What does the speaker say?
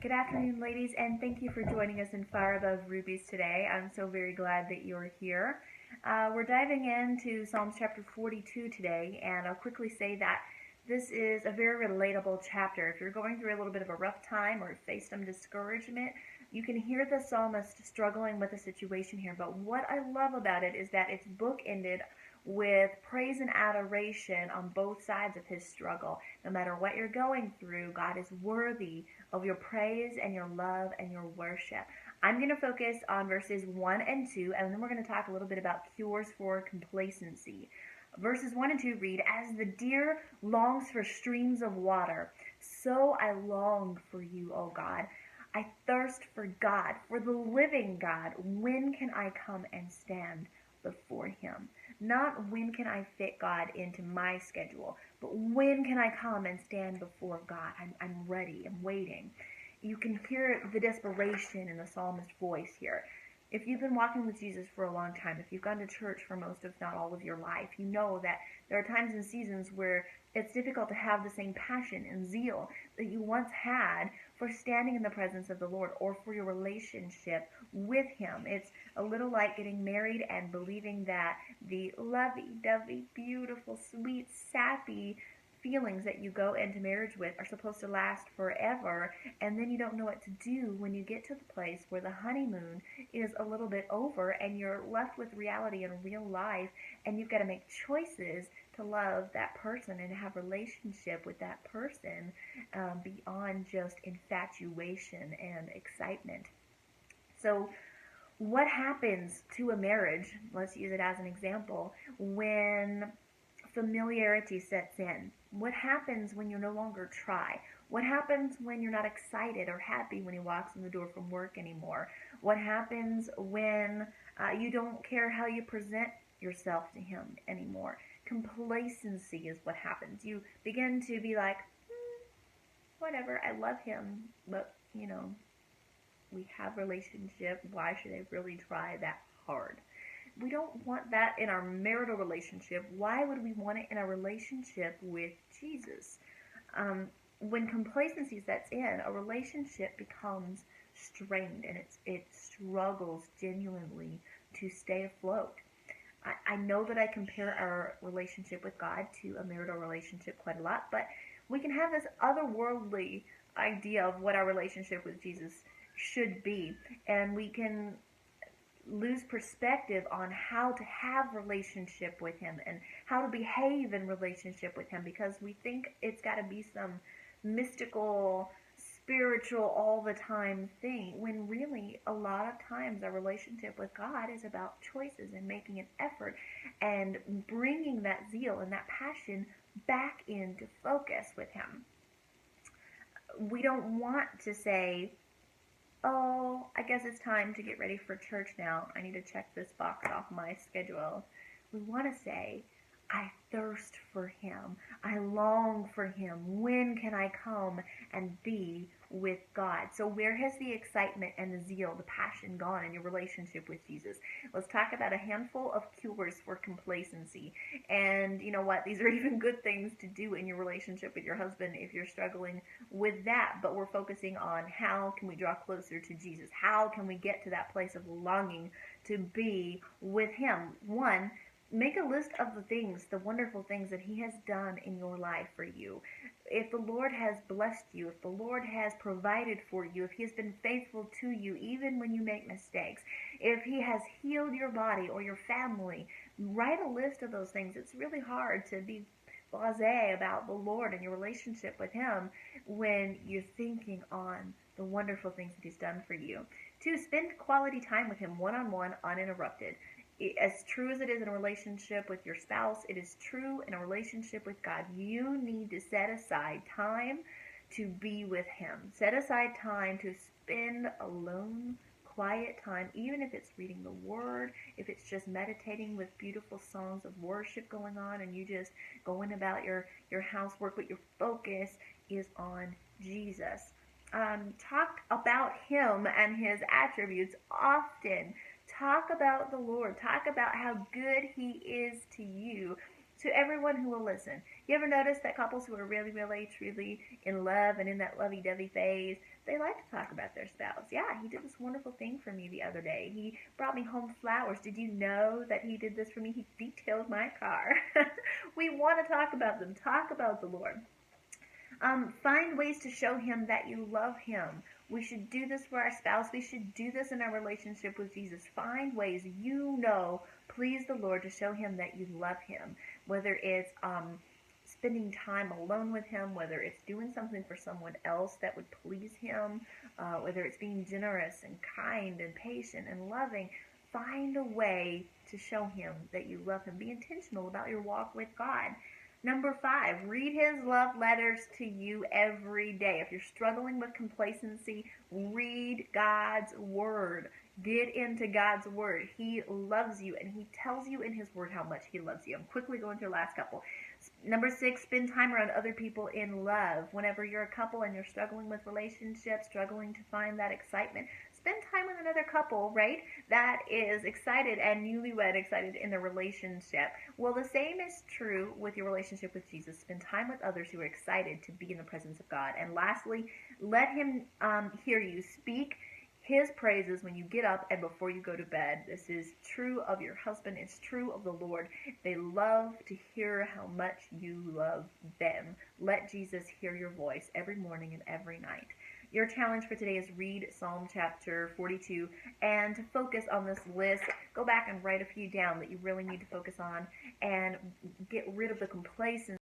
Good afternoon, ladies, and thank you for joining us in Fire Above Rubies today. I'm so very glad that you're here. We're diving into Psalms chapter 42 today, and I'll quickly say that this is a very relatable chapter. If you're going through a little bit of a rough time or face some discouragement, you can hear the psalmist struggling with the situation here. But what I love about it is that it's bookended with praise and adoration on both sides of his struggle. No matter what you're going through, God is worthy of your praise and your love and your worship. I'm going to focus on verses 1 and 2, and then we're going to talk a little bit about cures for complacency. Verses 1 and 2 read, "As the deer longs for streams of water, so I long for you, O God. I thirst for God, for the living God. When can I come and stand before him?" Not when can I fit God into my schedule, but when can I come and stand before God? I'm ready. I'm waiting. You can hear the desperation in the psalmist's voice here. If you've been walking with Jesus for a long time, if you've gone to church for most, if not all of your life, you know that there are times and seasons where it's difficult to have the same passion and zeal that you once had for standing in the presence of the Lord or for your relationship with him. It's a little like getting married and believing that the lovey-dovey, beautiful, sweet, sappy feelings that you go into marriage with are supposed to last forever, and then you don't know what to do when you get to the place where the honeymoon is a little bit over and you're left with reality in real life, and you've got to make choices to love that person and have a relationship with that person beyond just infatuation and excitement. So what happens to a marriage, let's use it as an example, when familiarity sets in? What happens when you no longer try? What happens when you're not excited or happy when he walks in the door from work anymore? What happens when you don't care how you present yourself to him anymore? Complacency is what happens. You begin to be like, whatever, I love him, but, we have a relationship. Why should I really try that hard? We don't want that in our marital relationship. Why would we want it in a relationship with Jesus? When complacency sets in, a relationship becomes strained and it struggles genuinely to stay afloat. I know that I compare our relationship with God to a marital relationship quite a lot, but we can have this otherworldly idea of what our relationship with Jesus should be, and we can lose perspective on how to have relationship with him and how to behave in relationship with him because we think it's got to be some mystical, spiritual, all the time thing, when really a lot of times our relationship with God is about choices and making an effort and bringing that zeal and that passion back into focus with him. We don't want to say, "Oh, I guess it's time to get ready for church now. I need to check this box off my schedule." We want to say, "I thirst for him. I long for him. When can I come and be with God?" So where has the excitement and the zeal, the passion gone in your relationship with Jesus? Let's talk about a handful of cures for complacency. And you know what? These are even good things to do in your relationship with your husband if you're struggling with that. But we're focusing on how can we draw closer to Jesus? How can we get to that place of longing to be with him? One, make a list of the things, the wonderful things that he has done in your life for you. If the Lord has blessed you, if the Lord has provided for you, if he has been faithful to you even when you make mistakes, if he has healed your body or your family, write a list of those things. It's really hard to be blasé about the Lord and your relationship with him when you're thinking on the wonderful things that he's done for you. Two, spend quality time with him one-on-one, uninterrupted. As true as it is in a relationship with your spouse, it is true in a relationship with God. You need to set aside time to be with him. Set aside time to spend alone, quiet time, even if it's reading the word, if it's just meditating with beautiful songs of worship going on and you just going about your housework, but your focus is on Jesus. Talk about him and his attributes often. Talk about the Lord. Talk about how good he is to you. to everyone who will listen. You ever notice that couples who are really, really, truly in love and in that lovey-dovey phase, they like to talk about their spouse. Yeah, he did this wonderful thing for me the other day. He brought me home flowers. Did you know that he did this for me? He detailed my car. We want to talk about them. Talk about the Lord. Find ways to show him that you love him. We should do this for our spouse. We should do this in our relationship with Jesus. Find ways please the Lord to show him that you love him. Whether it's spending time alone with him, whether it's doing something for someone else that would please him, whether it's being generous and kind and patient and loving. Find a way to show him that you love him. Be intentional about your walk with God. Number 5, read his love letters to you every day. If you're struggling with complacency, read God's word. Get into God's word. He loves you, and he tells you in his word how much he loves you. I'm quickly going through the last couple. Number 6, spend time around other people in love. Whenever you're a couple and you're struggling with relationships, struggling to find that excitement, spend time with another couple, right, that is excited and newlywed excited in the relationship. Well, the same is true with your relationship with Jesus. Spend time with others who are excited to be in the presence of God. And lastly, let him hear you speak his praises when you get up and before you go to bed. This is true of your husband. It's true of the Lord. They love to hear how much you love them. Let Jesus hear your voice every morning and every night. Your challenge for today is read Psalm chapter 42 and to focus on this list. Go back and write a few down that you really need to focus on and get rid of the complacency